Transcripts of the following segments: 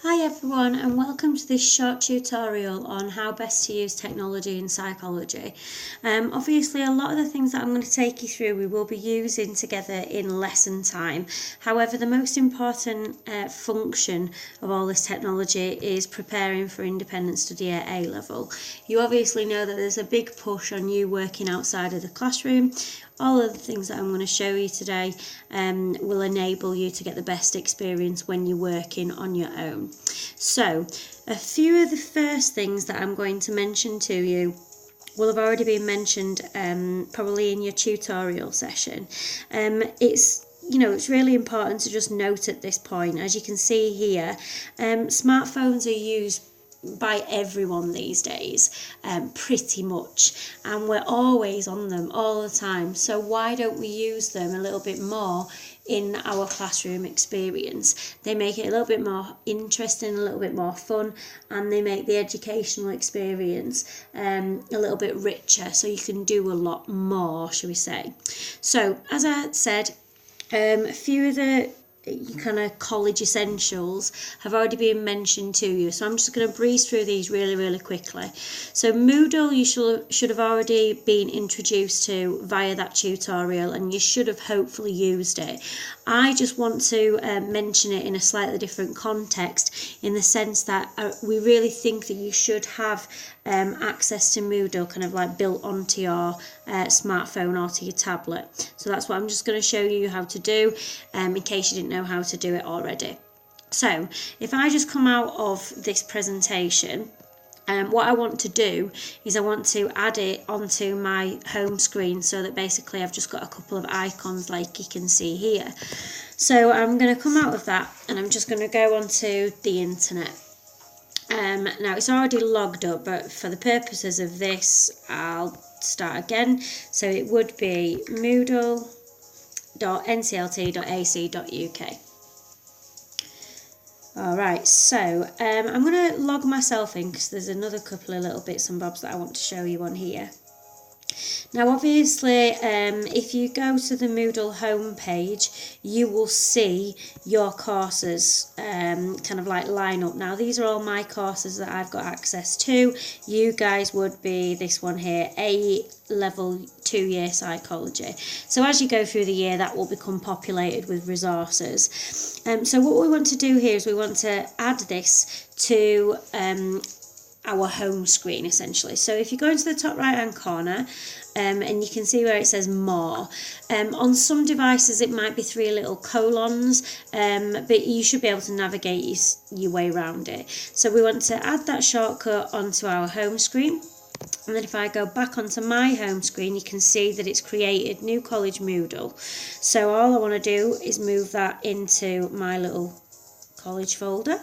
Hi everyone, and welcome to this short tutorial on how best to use technology in psychology. Obviously a lot of the things that I'm going to take you through we will be using together in lesson time. However, the most important function of all this technology is preparing for independent study at A level. You obviously know that there's a big push on you working outside of the classroom. All of the things that I'm going to show you today will enable you to get the best experience when you're working on your own. So, a few of the first things that I'm going to mention to you will have already been mentioned probably in your tutorial session. It's really important to just note at this point, as you can see here, smartphones are used by everyone these days, pretty much, and we're always on them all the time. So why don't we use them a little bit more in our classroom experience? They make it a little bit more interesting, a little bit more fun, and they make the educational experience a little bit richer, so you can do a lot more, shall we say. So as I said, a few of the kind of college essentials have already been mentioned to you, so I'm just going to breeze through these really quickly. So Moodle you should have already been introduced to via that tutorial, and you should have hopefully used it. I just want to mention it in a slightly different context, in the sense that we really think that you should have access to Moodle kind of like built onto your smartphone or to your tablet. So that's what I'm just going to show you how to do in case you didn't know how to do it already. So if I just come out of this presentation, what I want to do is I want to add it onto my home screen, so that basically I've just got a couple of icons like you can see here. So I'm going to come out of that and I'm just going to go onto the internet. Now it's already logged up, but for the purposes of this I'll start again. So it would be moodle.nclt.ac.uk. Alright, so I'm going to log myself in because there's another couple of little bits and bobs that I want to show you on here. Now obviously if you go to the Moodle homepage, you will see your courses kind of like line up. Now these are all my courses that I've got access to. You guys would be this one here, A level 2-year psychology. So as you go through the year, that will become populated with resources. So what we want to do here is we want to add this to our home screen essentially. So if you go into the top right hand corner and you can see where it says more, on some devices it might be 3 little colons, but you should be able to navigate your way around it. So we want to add that shortcut onto our home screen, and then if I go back onto my home screen, you can see that it's created New College Moodle. So all I want to do is move that into my little college folder.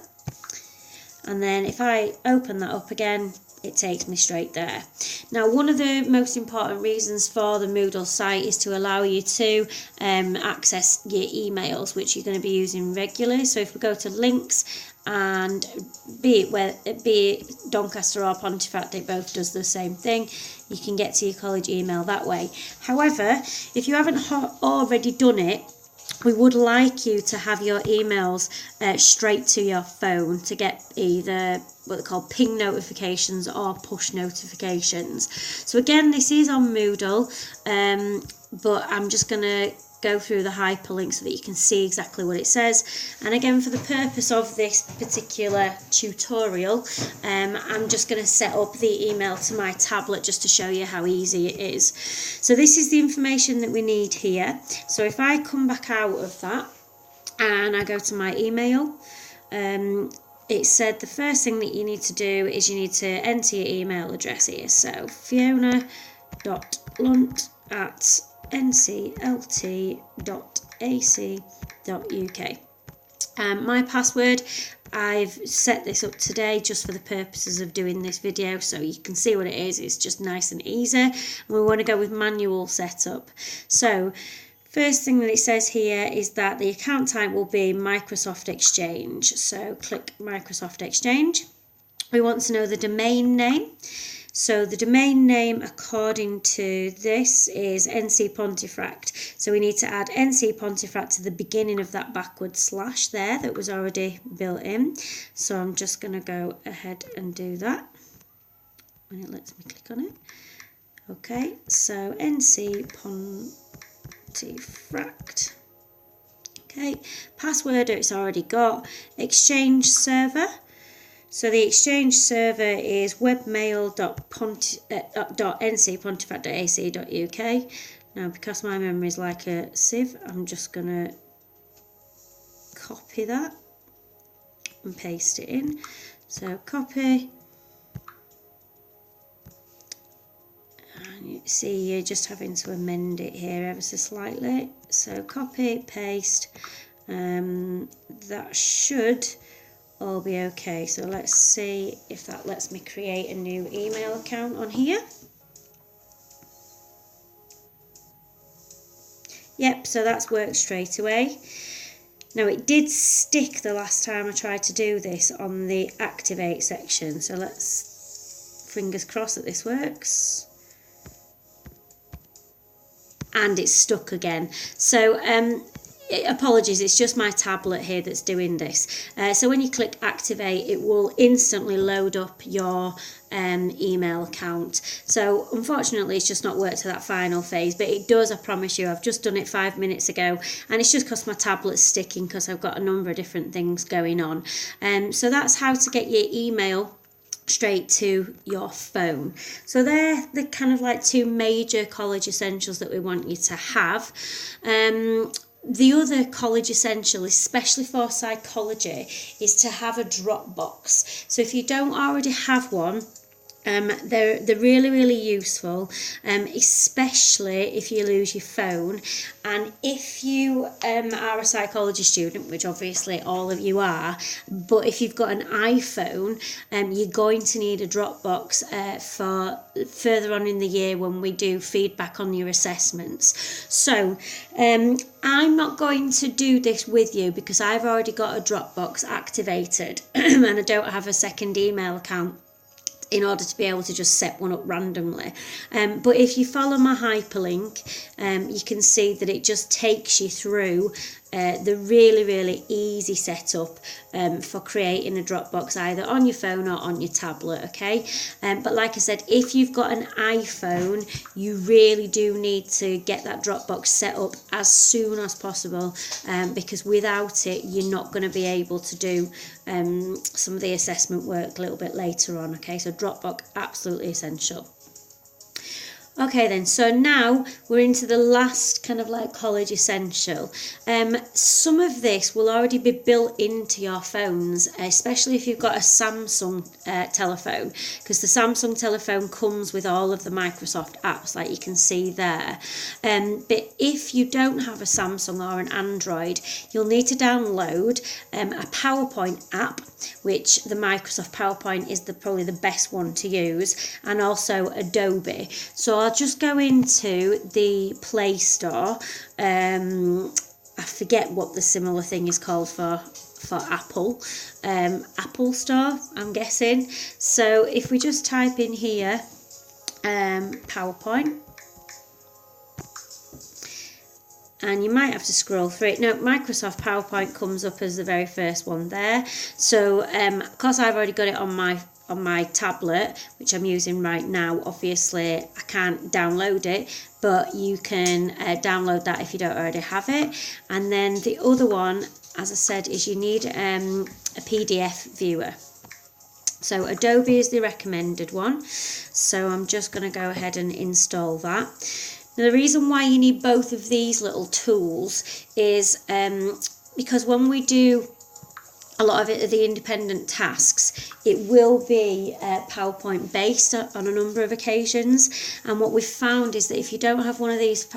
And then if I open that up again, it takes me straight there. Now one of the most important reasons for the Moodle site is to allow you to access your emails, which you're going to be using regularly. So if we go to links, and be it Doncaster or Pontefract, it both does the same thing. You can get to your college email that way. However, if you haven't already done it, we would like you to have your emails straight to your phone to get either what they call ping notifications or push notifications. So again, this is on Moodle, but I'm just going to go through the hyperlink so that you can see exactly what it says. And again, for the purpose of this particular tutorial, I'm just going to set up the email to my tablet just to show you how easy it is. So this is the information that we need here. So if I come back out of that and I go to my email, it said the first thing that you need to do is you need to enter your email address here. So fiona.lunt@nclt.ac.uk. My password, I've set this up today just for the purposes of doing this video, so you can see what it is. It's just nice and easy, and we want to go with manual setup. So first thing that it says here is that the account type will be Microsoft Exchange. So click Microsoft Exchange. We want to know the domain name. So the domain name according to this is NC Pontefract. So we need to add NC Pontefract to the beginning of that backward slash there that was already built in. So I'm just going to go ahead and do that when it lets me click on it. Okay, so NC Pontefract. Okay, password it's already got. Exchange server. So the exchange server is webmail.ncpontefract.ac.uk. Now, because my memory is like a sieve, I'm just going to copy that and paste it in. So copy. And you see you're just having to amend it here ever so slightly. So copy, paste. That should all be okay. So let's see if that lets me create a new email account on here. Yep, so that's worked straight away. Now it did stick the last time I tried to do this on the activate section. So let's fingers crossed that this works. And it's stuck again. So apologies, it's just my tablet here that's doing this. So when you click activate, it will instantly load up your email account. So unfortunately it's just not worked to that final phase, but it does, I promise you. I've just done it 5 minutes ago, and it's just because my tablet's sticking because I've got a number of different things going on. So that's how to get your email straight to your phone. So they're the kind of like two major college essentials that we want you to have. The other college essential, especially for psychology, is to have a Dropbox. So if you don't already have one, they're really useful, especially if you lose your phone. And if you are a psychology student, which obviously all of you are, but if you've got an iPhone, you're going to need a Dropbox for further on in the year when we do feedback on your assessments. So I'm not going to do this with you because I've already got a Dropbox activated and I don't have a second email account in order to be able to just set one up randomly. But if you follow my hyperlink, you can see that it just takes you through the really easy setup for creating a Dropbox either on your phone or on your tablet, okay? But like I said, if you've got an iPhone, you really do need to get that Dropbox set up as soon as possible, because without it, you're not going to be able to do some of the assessment work a little bit later on, okay? So Dropbox, absolutely essential. Okay then, so now we're into the last kind of like college essential. Some of this will already be built into your phones, especially if you've got a Samsung telephone, because the Samsung telephone comes with all of the Microsoft apps like you can see there. But if you don't have a Samsung or an Android, you'll need to download a PowerPoint app, which the Microsoft PowerPoint is probably the best one to use, and also Adobe. So I'll just go into the Play Store. I forget what the similar thing is called for Apple. Apple Store, I'm guessing. So if we just type in here PowerPoint, and you might have to scroll through it. No, Microsoft PowerPoint comes up as the very first one there. So because I've already got it on my tablet, which I'm using right now, obviously I can't download it, but you can download that if you don't already have it. And then the other one, as I said, is you need a PDF viewer. So Adobe is the recommended one. So I'm just going to go ahead and install that. Now, the reason why you need both of these little tools is because when we do a lot of the independent tasks, it will be PowerPoint based on a number of occasions. And what we've found is that if you don't have one of these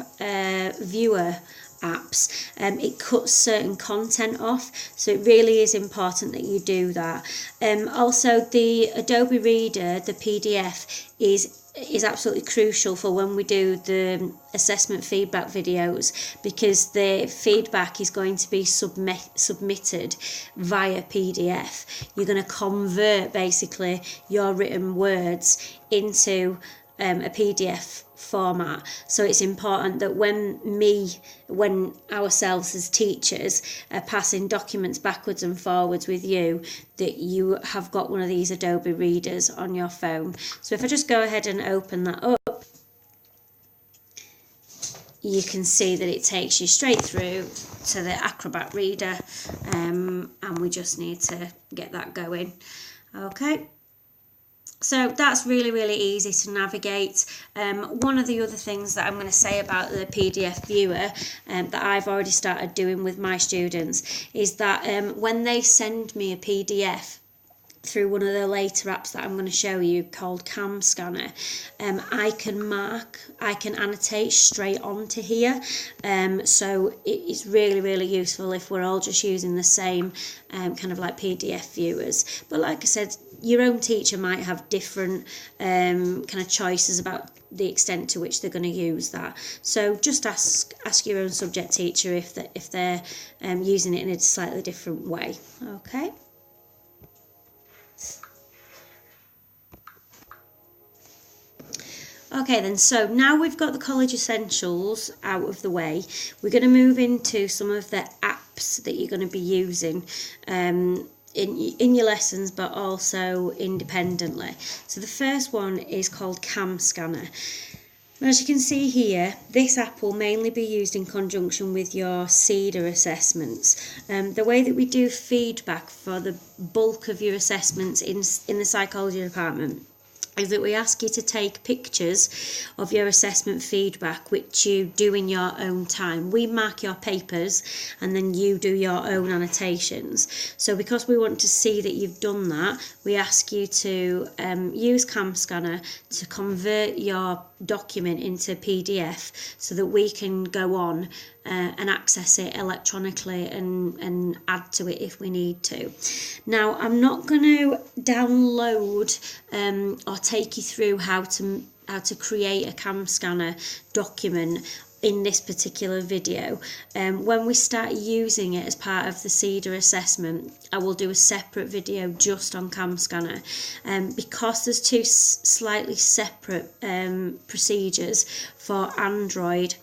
viewer apps, it cuts certain content off, so it really is important that you do that. Also, the Adobe Reader, the PDF, is absolutely crucial for when we do the assessment feedback videos, because the feedback is going to be submitted via PDF. You're going to convert basically your written words into a PDF format. So it's important that when ourselves as teachers are passing documents backwards and forwards with you, that you have got one of these Adobe Readers on your phone. So if I just go ahead and open that up, you can see that it takes you straight through to the Acrobat Reader, and we just need to get that going. Okay. So that's really, really easy to navigate. One of the other things that I'm going to say about the PDF viewer that I've already started doing with my students is that when they send me a PDF through one of the later apps that I'm going to show you called CamScanner, I can annotate straight onto here, so it's really, really useful if we're all just using the same kind of like PDF viewers. But like I said, your own teacher might have different kind of choices about the extent to which they're going to use that. So just ask your own subject teacher if they're using it in a slightly different way. Okay. Okay then, so now we've got the college essentials out of the way, we're going to move into some of the apps that you're going to be using in your lessons, but also independently. So the first one is called CamScanner. As you can see here, this app will mainly be used in conjunction with your CEDA assessments. The way that we do feedback for the bulk of your assessments in the psychology department is that we ask you to take pictures of your assessment feedback, which you do in your own time. We mark your papers and then you do your own annotations. So because we want to see that you've done that, we ask you to use CamScanner to convert your document into PDF so that we can go on and access it electronically and add to it if we need to. Now, I'm not going to download or take you through how to create a CamScanner document in this particular video. When we start using it as part of the CEDA assessment, I will do a separate video just on CamScanner. Because there's two slightly separate procedures for Android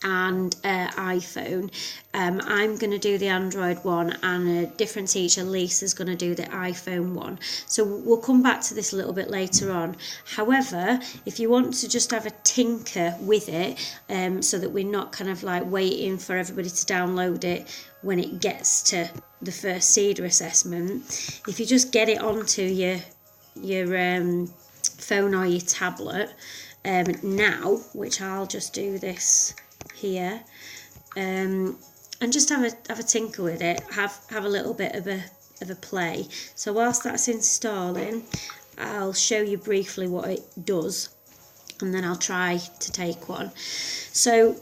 and iPhone, I'm going to do the Android one, and a different teacher, Lisa's going to do the iPhone one. So we'll come back to this a little bit later on. However, if you want to just have a tinker with it, so that we're not kind of like waiting for everybody to download it when it gets to the first CEDA assessment, if you just get it onto your phone or your tablet now, which I'll just do this here, and just have a tinker with it, have a little bit of a play. So whilst that's installing, I'll show you briefly what it does, and then I'll try to take one. So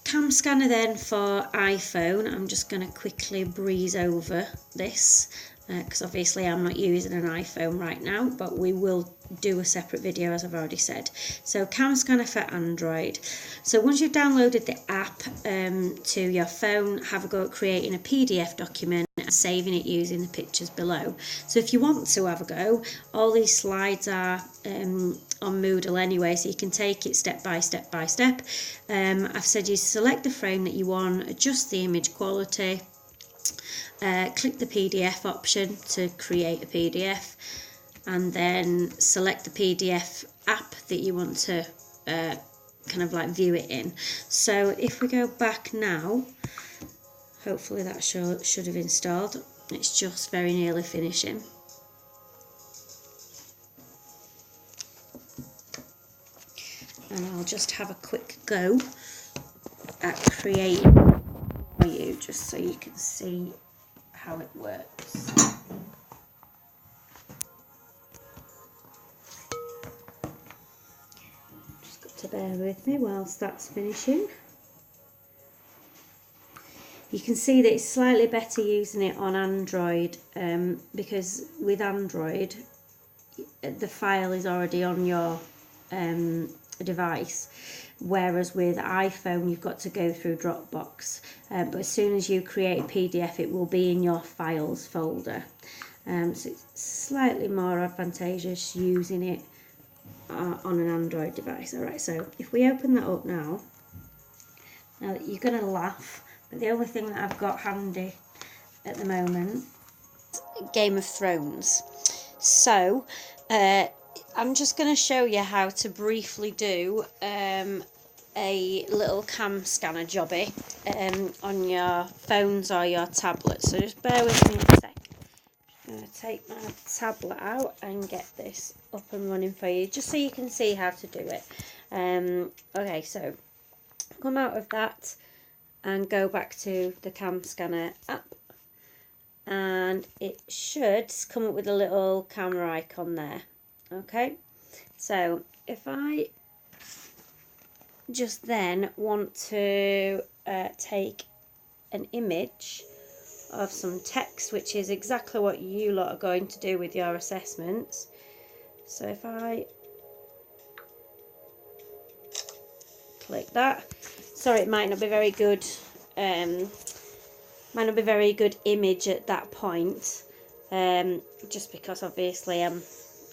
CamScanner then for iPhone, I'm just going to quickly breeze over this because obviously I'm not using an iPhone right now, but we will do a separate video as I've already said. So CamScanner for Android. So once you've downloaded the app to your phone, have a go at creating a PDF document and saving it using the pictures below. So if you want to have a go, all these slides are on Moodle anyway, so you can take it step by step by step. I've said you select the frame that you want, adjust the image quality, click the PDF option to create a PDF, and then select the PDF app that you want to kind of like view it in. So if we go back now, hopefully that should have installed. It's just very nearly finishing. And I'll just have a quick go at creating for you, just so you can see how it works. Just got to bear with me whilst that's finishing. You can see that it's slightly better using it on Android, because with Android the file is already on your device, whereas with iPhone you've got to go through Dropbox, but as soon as you create a PDF it will be in your files folder, so it's slightly more advantageous using it on an Android device. Alright, so if we open that up now you're going to laugh, but the only thing that I've got handy at the moment is Game of Thrones. So I'm just going to show you how to briefly do a little CamScanner jobby on your phones or your tablets. So just bear with me a sec. I'm going to take my tablet out and get this up and running for you, just so you can see how to do it. Okay, so come out of that and go back to the CamScanner app, and it should come up with a little camera icon there. Okay, so if I just then want to take an image of some text, which is exactly what you lot are going to do with your assessments. So if I click that, sorry, it might not be very good, might not be very good image at that point, just because obviously I'm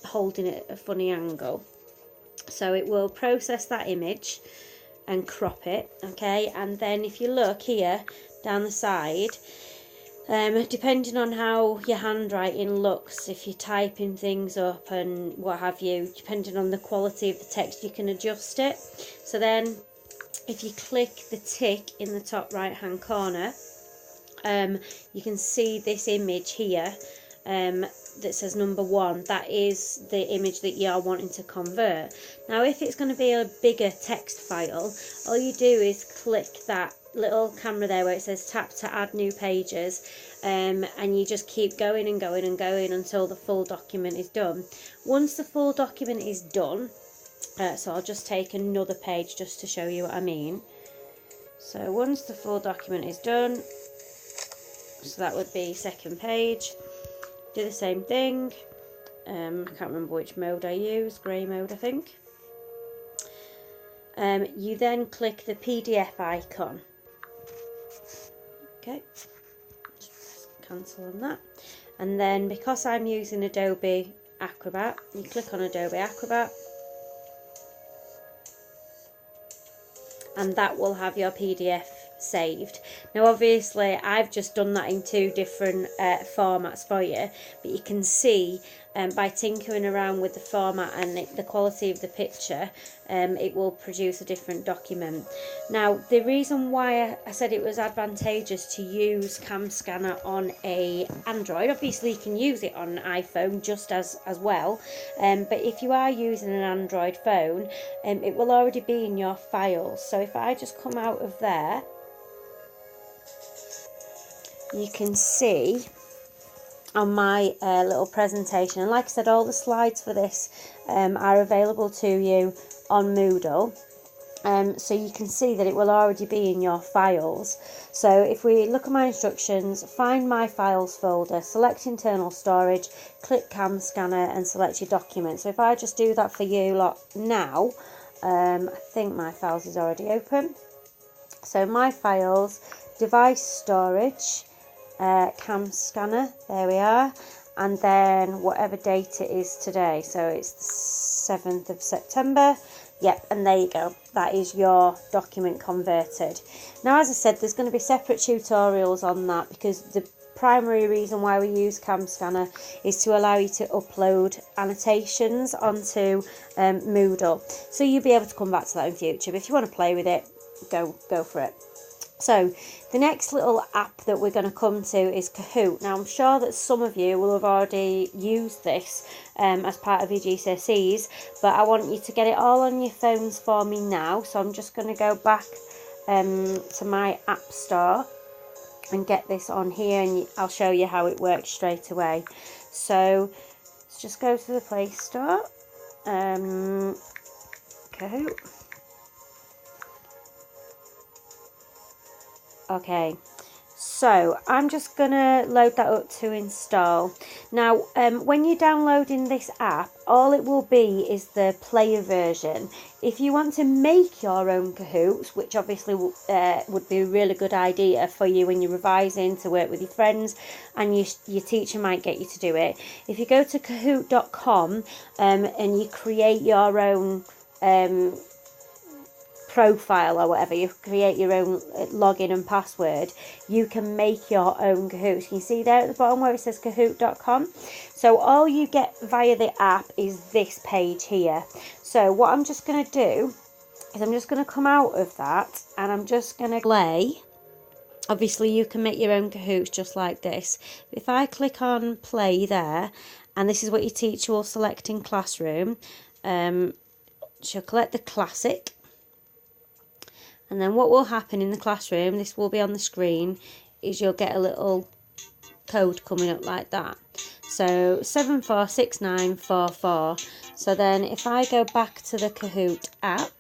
holding it at a funny angle. So it will process that image and crop it, okay, and then if you look here down the side, depending on how your handwriting looks, if you're typing things up and what have you, depending on the quality of the text, you can adjust it. So then if you click the tick in the top right hand corner, you can see this image here that says number 1. That is the image that you are wanting to convert. Now if it's going to be a bigger text file, all you do is click that little camera there where it says tap to add new pages, and you just keep going and going and going until the full document is done. Once the full document is done, so I'll just take another page just to show you what I mean. So once the full document is done, so that would be second page, do the same thing. I can't remember which mode I use, grey mode I think. You then click the PDF icon. Okay, just press cancel on that, and then because I'm using Adobe Acrobat, you click on Adobe Acrobat, and that will have your PDF saved. Now obviously I've just done that in 2 different formats for you, but you can see by tinkering around with the format and the quality of the picture, it will produce a different document. Now the reason why I said it was advantageous to use CamScanner on a Android, obviously you can use it on an iPhone just as well, but if you are using an Android phone, it will already be in your files. So if I just come out of there, you can see on my little presentation, and like I said, all the slides for this are available to you on Moodle, so you can see that it will already be in your files. So if we look at my instructions, find my files folder, select internal storage, click CamScanner and select your document. So if I just do that for you lot now, I think my files is already open. So my files, device storage, CamScanner, there we are, and then whatever date it is today, so it's the 7th of September. Yep, and there you go, that is your document converted. Now as I said, there's going to be separate tutorials on that, because the primary reason why we use CamScanner is to allow you to upload annotations onto Moodle, so you'll be able to come back to that in future. But if you want to play with it, go for it. So the next little app that we're going to come to is Kahoot. Now I'm sure that some of you will have already used this as part of your GCSEs, but I want you to get it all on your phones for me now. So I'm just going to go back to my app store and get this on here, and I'll show you how it works straight away. So let's just go to the Play Store, Kahoot. Okay, So I'm just going to load that up to install. Now, when you're downloading this app, all it will be is the player version. If you want to make your own Kahoots, which obviously would be a really good idea for you when you're revising, to work with your friends, and your teacher might get you to do it. If you go to Kahoot.com and you create your own profile or whatever, you create your own login and password, you can make your own Kahoots. You can see there at the bottom where it says Kahoot.com. So all you get via the app is this page here. So what I'm just going to do is I'm just going to come out of that and I'm just going to play. Obviously you can make your own Kahoots just like this. If I click on play there, and this is what your teacher will select in classroom, she'll collect the classic. And then what will happen in the classroom, this will be on the screen, is you'll get a little code coming up like that. So 746944. So then if I go back to the Kahoot app,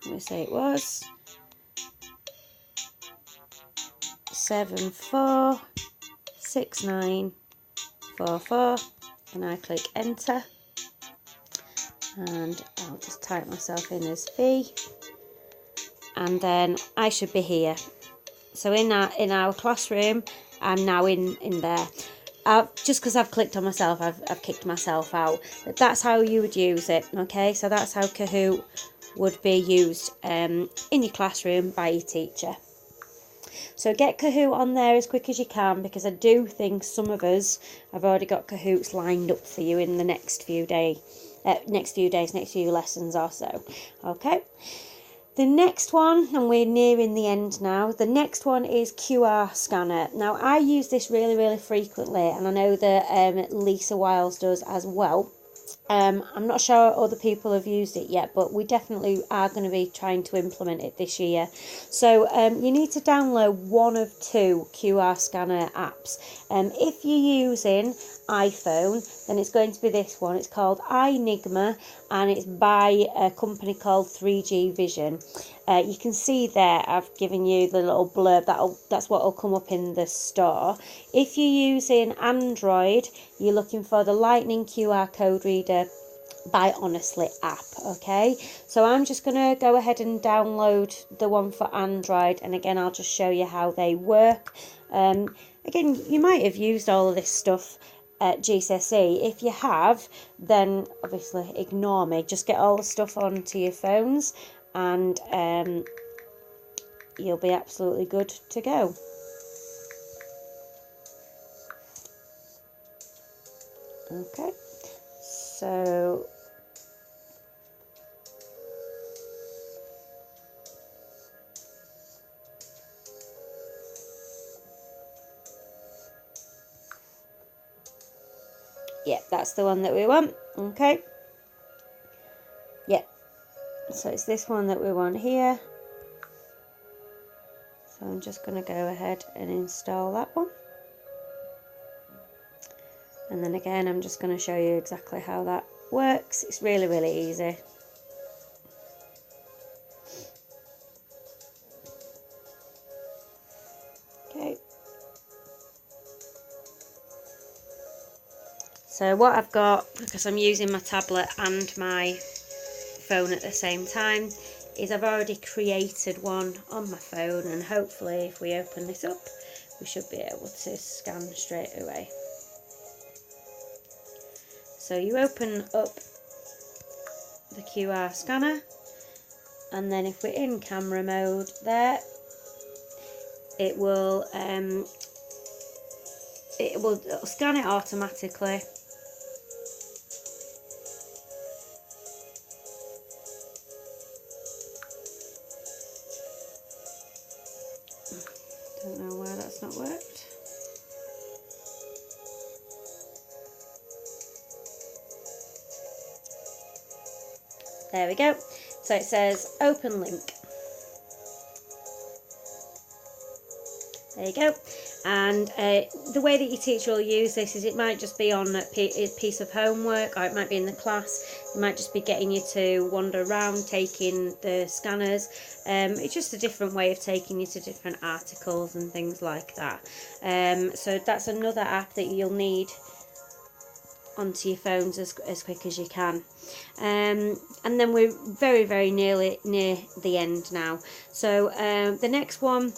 let me say it was 746944, and I click enter. And I'll just type myself in as V, and then I should be here. So in our classroom, I'm now in there. Just because I've clicked on myself, I've kicked myself out. But that's how you would use it, okay? So that's how Kahoot would be used in your classroom by your teacher. So get Kahoot on there as quick as you can, because I do think some of us have already got Kahoots lined up for you in the next few lessons or so. Okay. The next one, and we're nearing the end now, the next one is QR scanner. Now I use this really frequently, and I know that Lisa Wiles does as well. I'm not sure other people have used it yet, but we definitely are going to be trying to implement it this year. So you need to download one of two QR scanner apps. If you're using iPhone, then it's going to be this one. It's called iNigma, and it's by a company called 3G Vision. You can see there I've given you the little blurb. That's what will come up in the store. If you're using Android, you're looking for the Lightning QR code reader by Honestly app. Okay, so I'm just going to go ahead and download the one for Android, and again I'll just show you how they work. Again, you might have used all of this stuff at GCSE. If you have, then obviously ignore me. Just get all the stuff onto your phones, and you'll be absolutely good to go. Okay, so yeah, that's the one that we want. Okay, yeah, so it's this one that we want here. So I'm just going to go ahead and install that one. And then again, I'm just going to show you exactly how that works. It's really easy. Okay. So what I've got, because I'm using my tablet and my phone at the same time, is I've already created one on my phone, and hopefully if we open this up, we should be able to scan straight away. So you open up the QR scanner, and then if we're in camera mode there, it'll scan it automatically. Don't know why that's not worked. There we go. So it says open link. There you go. And the way that your teacher will use this is it might just be on a piece of homework, or it might be in the class. It might just be getting you to wander around, taking the scanners. It's just a different way of taking you to different articles and things like that. So that's another app that you'll need onto your phones as quick as you can. And then we're very nearly near the end now. So the next one,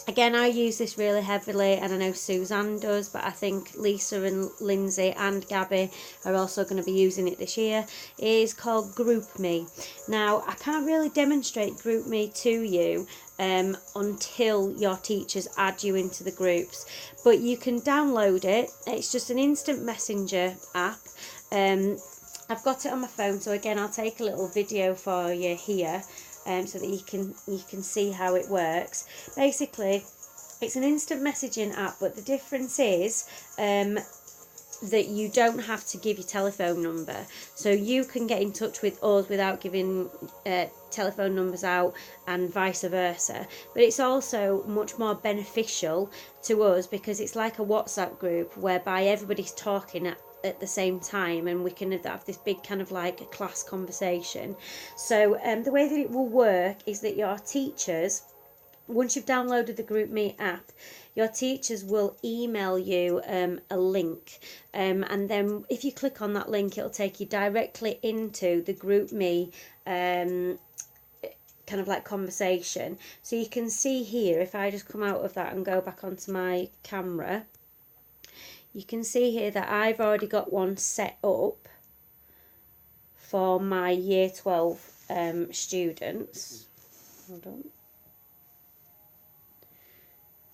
again, I use this really heavily, and I know Suzanne does, but I think Lisa and Lindsay and Gabby are also going to be using it this year, is called GroupMe. Now, I can't really demonstrate GroupMe to you until your teachers add you into the groups, but you can download it. It's just an instant messenger app. I've got it on my phone, so again, I'll take a little video for you here. So that you can see how it works. Basically, it's an instant messaging app, but the difference is that you don't have to give your telephone number. So you can get in touch with us without giving telephone numbers out, and vice versa. But it's also much more beneficial to us because it's like a WhatsApp group whereby everybody's talking at the same time, and we can have this big kind of like a class conversation. So the way that it will work is that your teachers, once you've downloaded the GroupMe app, your teachers will email you a link, and then if you click on that link, it'll take you directly into the GroupMe kind of like conversation. So you can see here, if I just come out of that and go back onto my camera, you can see here that I've already got one set up for my year 12 students. Hold on.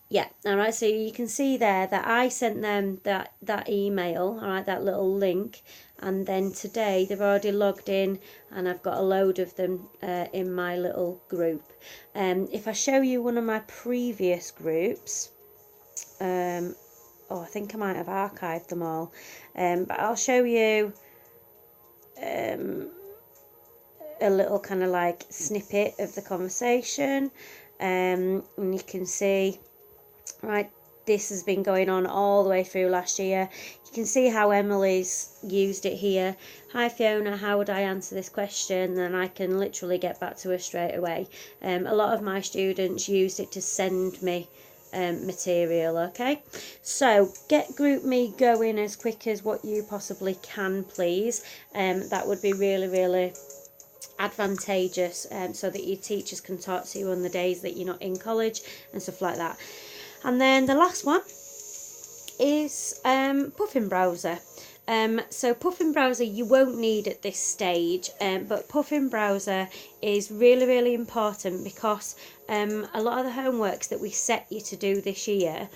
Yeah, alright, so you can see there that I sent them that email, alright, that little link, and then today they've already logged in, and I've got a load of them in my little group. If I show you one of my previous groups, I think I might have archived them all, but I'll show you a little kind of like snippet of the conversation, and you can see, right, this has been going on all the way through last year. You can see how Emily's used it here. Hi Fiona, how would I answer this question? And I can literally get back to her straight away. A lot of my students used it to send me material. Okay, so get GroupMe going as quick as what you possibly can, please. That would be really advantageous, so that your teachers can talk to you on the days that you're not in college and stuff like that. And then the last one is Puffin Browser. So Puffin Browser you won't need at this stage, but Puffin Browser is really important because a lot of the homeworks that we set you to do this year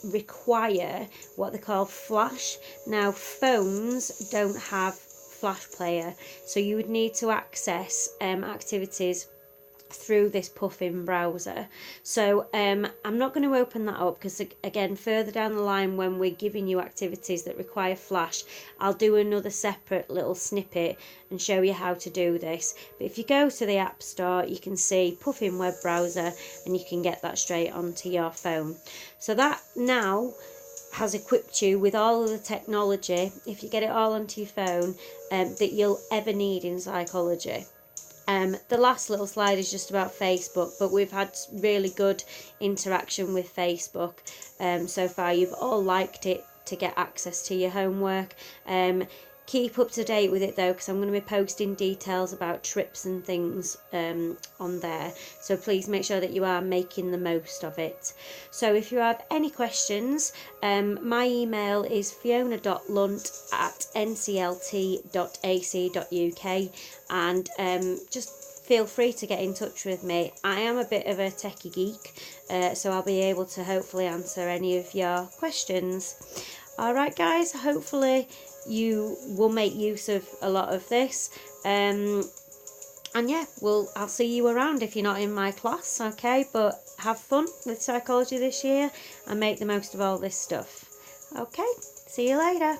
require what they call Flash. Now, phones don't have Flash player, so you would need to access activities through this Puffin browser. So I'm not going to open that up because, again, further down the line when we're giving you activities that require Flash, I'll do another separate little snippet and show you how to do this. But if you go to the App Store, you can see Puffin web browser and you can get that straight onto your phone. So that now has equipped you with all of the technology, if you get it all onto your phone, that you'll ever need in psychology. The last little slide is just about Facebook, but we've had really good interaction with Facebook so far. You've all liked it to get access to your homework. Keep up to date with it though, because I'm going to be posting details about trips and things on there, so please make sure that you are making the most of it. So if you have any questions, my email is fiona.lunt@nclt.ac.uk, and just feel free to get in touch with me. I am a bit of a techie geek, so I'll be able to hopefully answer any of your questions. Alright guys, hopefully you will make use of a lot of this, and yeah, I'll see you around if you're not in my class, okay? But have fun with psychology this year and make the most of all this stuff. Okay, see you later.